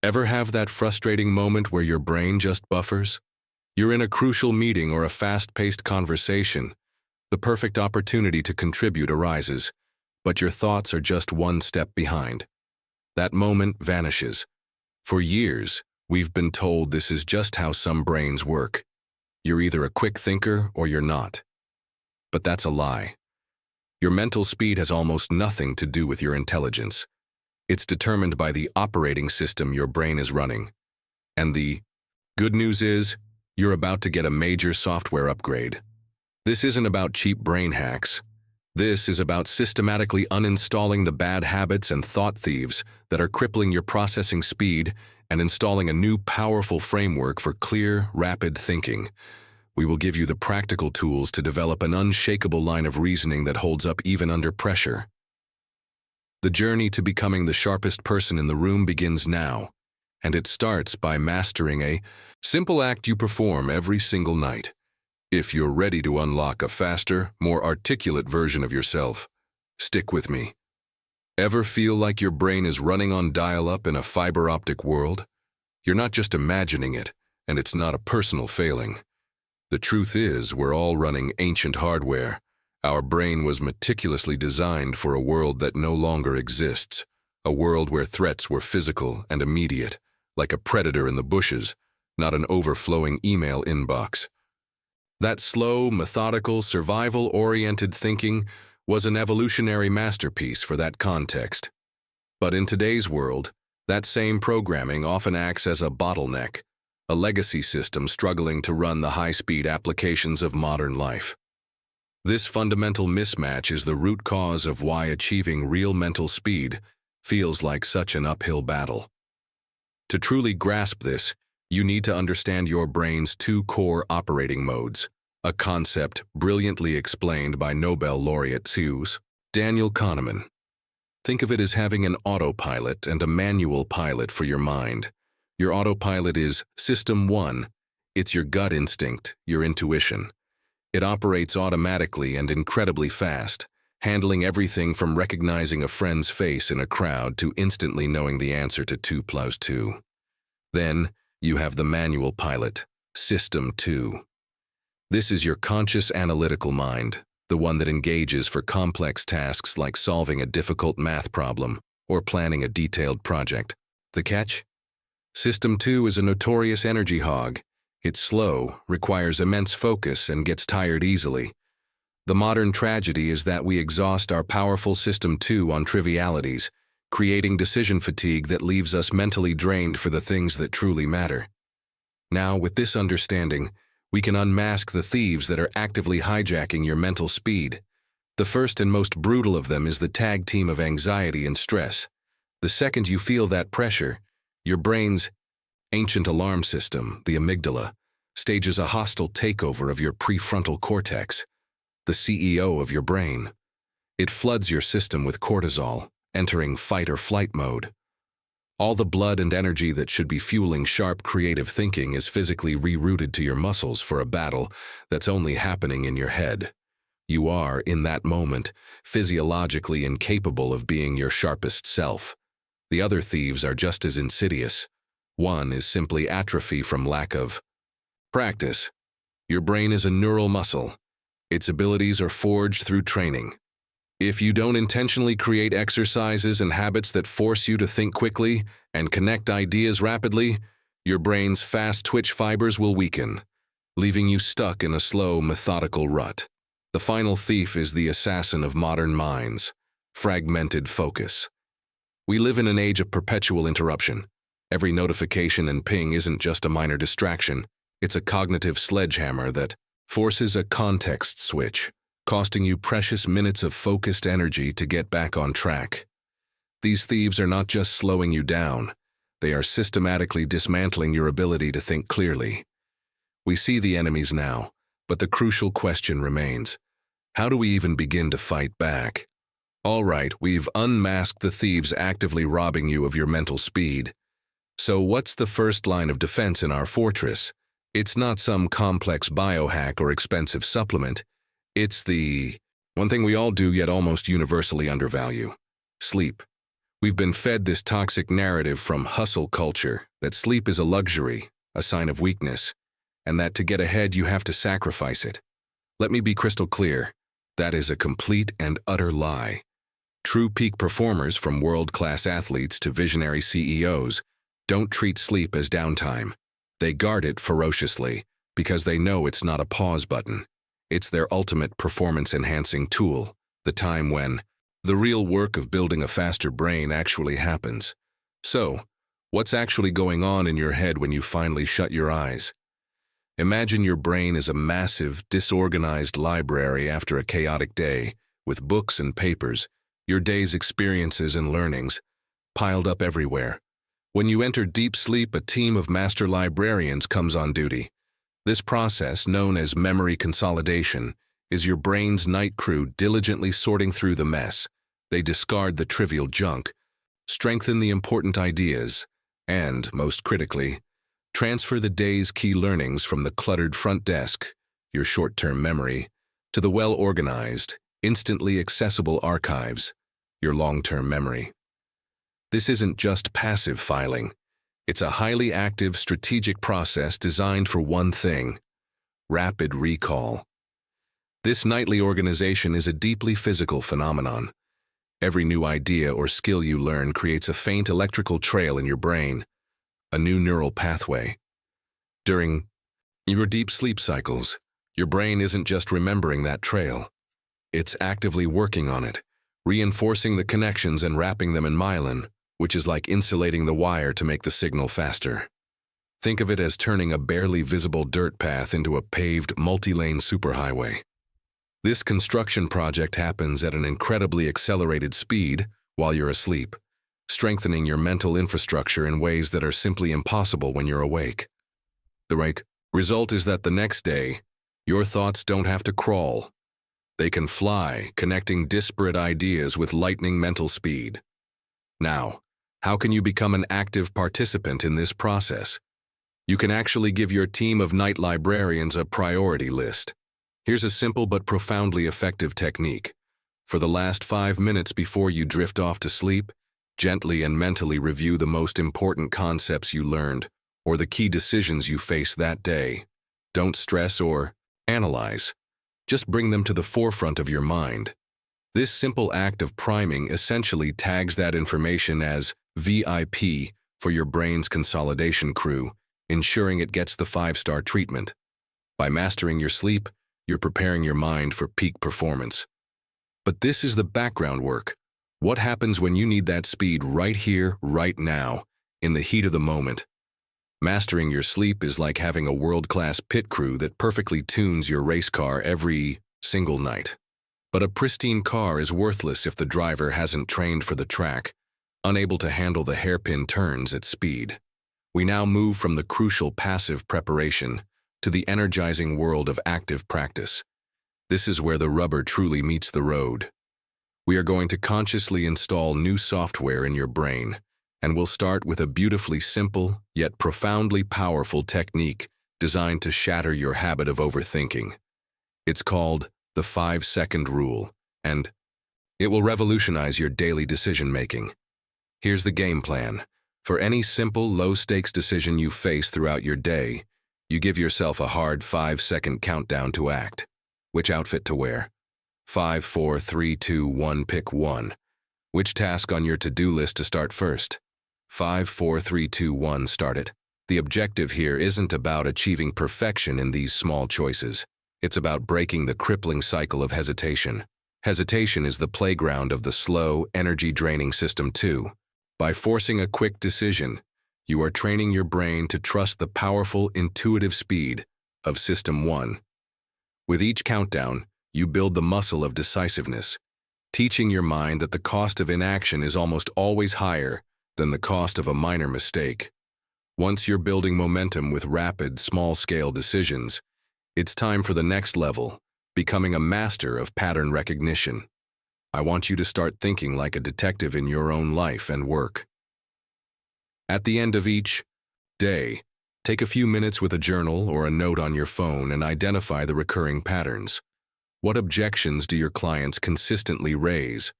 Ever have that frustrating moment where your brain just buffers? You're in a crucial meeting or a fast-paced conversation. The perfect opportunity to contribute arises, but your thoughts are just one step behind. That moment vanishes. For years, we've been told this is just how some brains work. You're either a quick thinker or you're not. But that's a lie. Your mental speed has almost nothing to do with your intelligence. It's determined by the operating system your brain is running. And the good news is, you're about to get a major software upgrade. This isn't about cheap brain hacks. This is about systematically uninstalling the bad habits and thought thieves that are crippling your processing speed and installing a new powerful framework for clear, rapid thinking. We will give you the practical tools to develop an unshakable line of reasoning that holds up even under pressure. The journey to becoming the sharpest person in the room begins now, and it starts by mastering a simple act you perform every single night. If you're ready to unlock a faster, more articulate version of yourself, stick with me. Ever feel like your brain is running on dial-up in a fiber optic world? You're not just imagining it, and it's not a personal failing. The truth is, we're all running ancient hardware. Our brain was meticulously designed for a world that no longer exists, a world where threats were physical and immediate, like a predator in the bushes, not an overflowing email inbox. That slow, methodical, survival-oriented thinking was an evolutionary masterpiece for that context. But in today's world, that same programming often acts as a bottleneck, a legacy system struggling to run the high-speed applications of modern life. This fundamental mismatch is the root cause of why achieving real mental speed feels like such an uphill battle. To truly grasp this, you need to understand your brain's two core operating modes, a concept brilliantly explained by Nobel laureate thieves, Daniel Kahneman. Think of it as having an autopilot and a manual pilot for your mind. Your autopilot is System 1. It's your gut instinct, your intuition. It operates automatically and incredibly fast, handling everything from recognizing a friend's face in a crowd to instantly knowing the answer to 2 + 2. Then, you have the manual pilot, System 2. This is your conscious analytical mind, the one that engages for complex tasks like solving a difficult math problem or planning a detailed project. The catch? System 2 is a notorious energy hog. It's slow, requires immense focus, and gets tired easily. The modern tragedy is that we exhaust our powerful System 2 on trivialities, creating decision fatigue that leaves us mentally drained for the things that truly matter. Now, with this understanding, we can unmask the thieves that are actively hijacking your mental speed. The first and most brutal of them is the tag team of anxiety and stress. The second you feel that pressure, your brain's ancient alarm system, the amygdala, stages a hostile takeover of your prefrontal cortex, the CEO of your brain. It floods your system with cortisol, entering fight or flight mode. All the blood and energy that should be fueling sharp, creative thinking is physically rerouted to your muscles for a battle that's only happening in your head. You are, in that moment, physiologically incapable of being your sharpest self. The other thieves are just as insidious. One is simply atrophy from lack of practice. Your brain is a neural muscle. Its abilities are forged through training. If you don't intentionally create exercises and habits that force you to think quickly and connect ideas rapidly, your brain's fast twitch fibers will weaken, leaving you stuck in a slow, methodical rut. The final thief is the assassin of modern minds, fragmented focus. We live in an age of perpetual interruption. Every notification and ping isn't just a minor distraction, it's a cognitive sledgehammer that forces a context switch, costing you precious minutes of focused energy to get back on track. These thieves are not just slowing you down, they are systematically dismantling your ability to think clearly. We see the enemies now, but the crucial question remains: how do we even begin to fight back? All right, we've unmasked the thieves actively robbing you of your mental speed. So what's the first line of defense in our fortress? It's not some complex biohack or expensive supplement. It's the one thing we all do yet almost universally undervalue: sleep. We've been fed this toxic narrative from hustle culture that sleep is a luxury, a sign of weakness, and that to get ahead you have to sacrifice it. Let me be crystal clear. That is a complete and utter lie. True peak performers, from world-class athletes to visionary CEOs, don't treat sleep as downtime. They guard it ferociously because they know it's not a pause button. It's their ultimate performance-enhancing tool, the time when the real work of building a faster brain actually happens. So, what's actually going on in your head when you finally shut your eyes? Imagine your brain is a massive, disorganized library after a chaotic day, with books and papers, your day's experiences and learnings, piled up everywhere. When you enter deep sleep, a team of master librarians comes on duty. This process, known as memory consolidation, is your brain's night crew diligently sorting through the mess. They discard the trivial junk, strengthen the important ideas, and, most critically, transfer the day's key learnings from the cluttered front desk, your short-term memory, to the well-organized, instantly accessible archives, your long-term memory. This isn't just passive filing. It's a highly active, strategic process designed for one thing: rapid recall. This nightly organization is a deeply physical phenomenon. Every new idea or skill you learn creates a faint electrical trail in your brain, a new neural pathway. During your deep sleep cycles, your brain isn't just remembering that trail. It's actively working on it, reinforcing the connections and wrapping them in myelin, which is like insulating the wire to make the signal faster. Think of it as turning a barely visible dirt path into a paved, multi-lane superhighway. This construction project happens at an incredibly accelerated speed while you're asleep, strengthening your mental infrastructure in ways that are simply impossible when you're awake. The result is that the next day, your thoughts don't have to crawl. They can fly, connecting disparate ideas with lightning mental speed. Now, how can you become an active participant in this process? You can actually give your team of night librarians a priority list. Here's a simple but profoundly effective technique. For the last 5 minutes before you drift off to sleep, gently and mentally review the most important concepts you learned or the key decisions you face that day. Don't stress or analyze. Just bring them to the forefront of your mind. This simple act of priming essentially tags that information as VIP for your brain's consolidation crew, ensuring it gets the 5-star treatment. By mastering your sleep, you're preparing your mind for peak performance. But this is the background work. What happens when you need that speed right here, right now, in the heat of the moment? Mastering your sleep is like having a world-class pit crew that perfectly tunes your race car every single night. But a pristine car is worthless if the driver hasn't trained for the track, unable to handle the hairpin turns at speed. We now move from the crucial passive preparation to the energizing world of active practice. This is where the rubber truly meets the road. We are going to consciously install new software in your brain, and we'll start with a beautifully simple yet profoundly powerful technique designed to shatter your habit of overthinking. It's called the 5-second rule, and it will revolutionize your daily decision-making. Here's the game plan. For any simple, low-stakes decision you face throughout your day, you give yourself a hard 5-second countdown to act. Which outfit to wear? 5, 4, 3, 2, 1, pick one. Which task on your to-do list to start first? 5, 4, 3, 2, 1, start it. The objective here isn't about achieving perfection in these small choices. It's about breaking the crippling cycle of hesitation. Hesitation is the playground of the slow, energy-draining System 2. By forcing a quick decision, you are training your brain to trust the powerful, intuitive speed of System 1. With each countdown, you build the muscle of decisiveness, teaching your mind that the cost of inaction is almost always higher than the cost of a minor mistake. Once you're building momentum with rapid, small-scale decisions, it's time for the next level, becoming a master of pattern recognition. I want you to start thinking like a detective in your own life and work. At the end of each day, take a few minutes with a journal or a note on your phone and identify the recurring patterns. What objections do your clients consistently raise?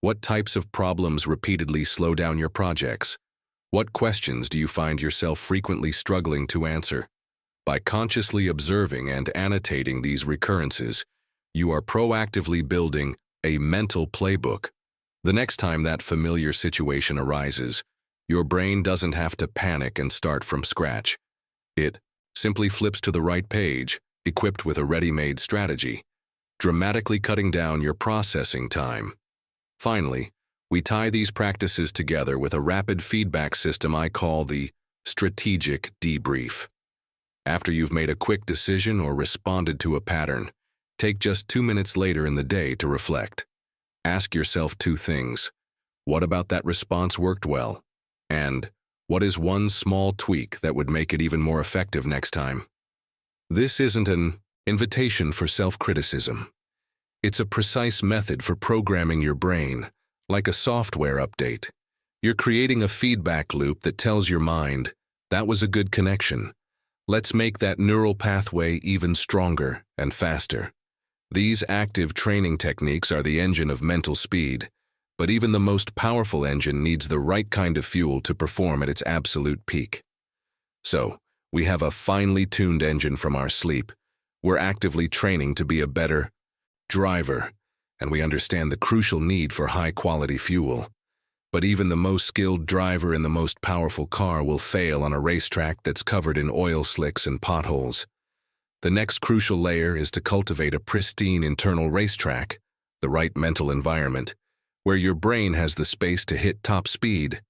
What types of problems repeatedly slow down your projects? What questions do you find yourself frequently struggling to answer? By consciously observing and annotating these recurrences, you are proactively building a mental playbook. The next time that familiar situation arises, your brain doesn't have to panic and start from scratch. It simply flips to the right page, equipped with a ready-made strategy, dramatically cutting down your processing time. Finally, we tie these practices together with a rapid feedback system I call the strategic debrief. After you've made a quick decision or responded to a pattern, take just 2 minutes later in the day to reflect. Ask yourself 2 things. What about that response worked well? And what is one small tweak that would make it even more effective next time? This isn't an invitation for self-criticism. It's a precise method for programming your brain, like a software update. You're creating a feedback loop that tells your mind, that was a good connection. Let's make that neural pathway even stronger and faster. These active training techniques are the engine of mental speed, but even the most powerful engine needs the right kind of fuel to perform at its absolute peak. So, we have a finely tuned engine from our sleep. We're actively training to be a better driver, and we understand the crucial need for high-quality fuel. But even the most skilled driver in the most powerful car will fail on a racetrack that's covered in oil slicks and potholes. The next crucial layer is to cultivate a pristine internal racetrack, the right mental environment, where your brain has the space to hit top speed.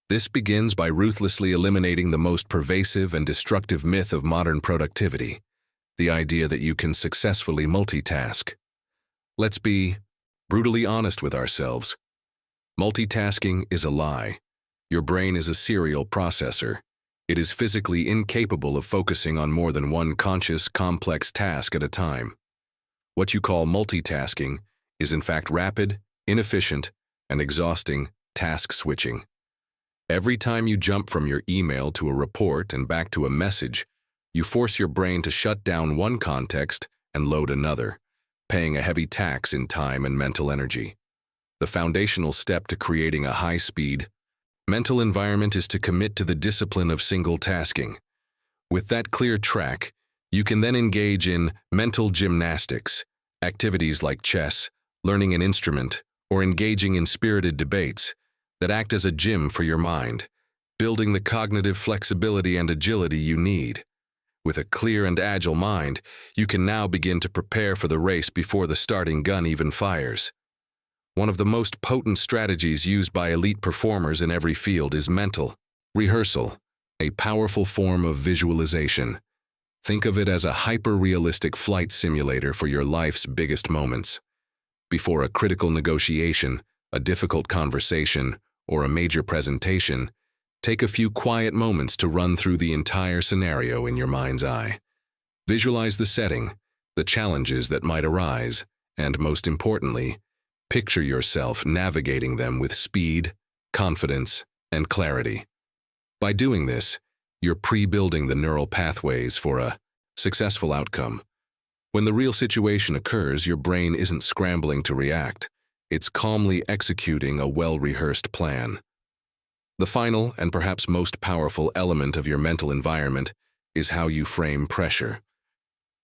This begins by ruthlessly eliminating the most pervasive and destructive myth of modern productivity, the idea that you can successfully multitask. Let's be brutally honest with ourselves. Multitasking is a lie. Your brain is a serial processor. It is physically incapable of focusing on more than one conscious, complex task at a time. What you call multitasking is in fact rapid, inefficient, and exhausting task switching. Every time you jump from your email to a report and back to a message, you force your brain to shut down one context and load another, paying a heavy tax in time and mental energy. The foundational step to creating a high-speed mental environment is to commit to the discipline of single tasking. With that clear track, you can then engage in mental gymnastics, activities like chess, learning an instrument, or engaging in spirited debates that act as a gym for your mind, building the cognitive flexibility and agility you need. With a clear and agile mind, you can now begin to prepare for the race before the starting gun even fires. One of the most potent strategies used by elite performers in every field is mental rehearsal, a powerful form of visualization. Think of it as a hyper-realistic flight simulator for your life's biggest moments. Before a critical negotiation, a difficult conversation, or a major presentation, take a few quiet moments to run through the entire scenario in your mind's eye. Visualize the setting, the challenges that might arise, and most importantly, picture yourself navigating them with speed, confidence, and clarity. By doing this, you're pre-building the neural pathways for a successful outcome. When the real situation occurs, your brain isn't scrambling to react. It's calmly executing a well-rehearsed plan. The final and perhaps most powerful element of your mental environment is how you frame pressure.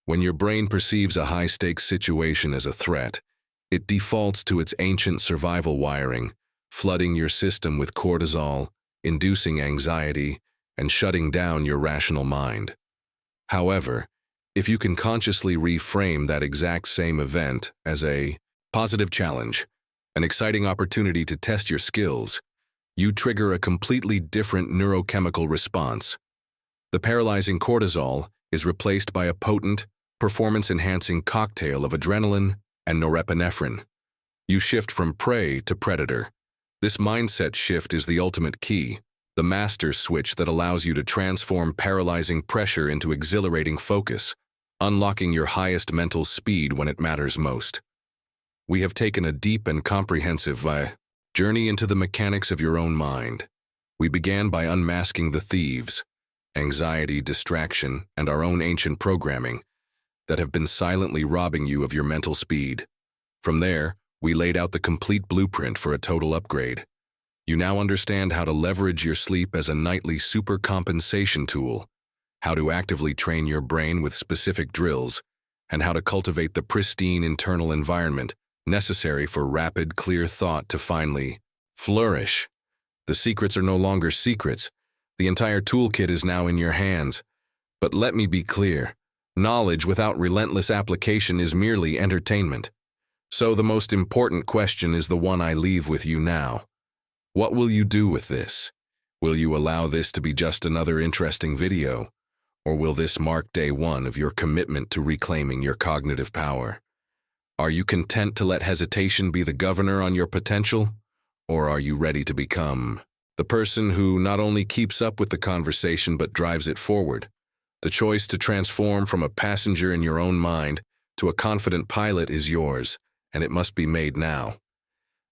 When your brain perceives a high-stakes situation as a threat, it defaults to its ancient survival wiring, flooding your system with cortisol, inducing anxiety, and shutting down your rational mind. However, if you can consciously reframe that exact same event as a positive challenge, an exciting opportunity to test your skills, you trigger a completely different neurochemical response. The paralyzing cortisol is replaced by a potent, performance-enhancing cocktail of adrenaline and norepinephrine. You shift from prey to predator. This mindset shift is the ultimate key, the master switch that allows you to transform paralyzing pressure into exhilarating focus, unlocking your highest mental speed when it matters most. We have taken a deep and comprehensive journey into the mechanics of your own mind. We began by unmasking the thieves, anxiety, distraction, and our own ancient programming that have been silently robbing you of your mental speed. From there, We laid out the complete blueprint for a total upgrade. You now understand how to leverage your sleep as a nightly super compensation tool, how to actively train your brain with specific drills, and how to cultivate the pristine internal environment necessary for rapid, clear thought to finally flourish. The secrets are no longer secrets. The entire toolkit is now in your hands. But let me be clear, knowledge without relentless application is merely entertainment. So the most important question is the one I leave with you now. What will you do with this? Will you allow this to be just another interesting video? Or will this mark day one of your commitment to reclaiming your cognitive power? Are you content to let hesitation be the governor on your potential? Or are you ready to become the person who not only keeps up with the conversation but drives it forward? The choice to transform from a passenger in your own mind to a confident pilot is yours, and it must be made now.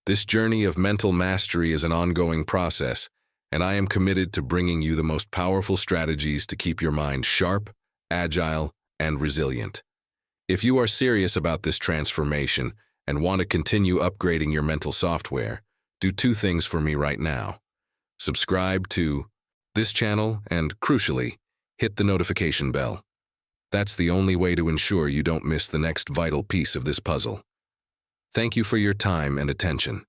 This journey of mental mastery is an ongoing process, and I am committed to bringing you the most powerful strategies to keep your mind sharp, agile, and resilient. If you are serious about this transformation and want to continue upgrading your mental software, do two things for me right now. Subscribe to this channel and, crucially, hit the notification bell. That's the only way to ensure you don't miss the next vital piece of this puzzle. Thank you for your time and attention.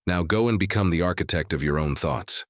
Now go and become the architect of your own thoughts.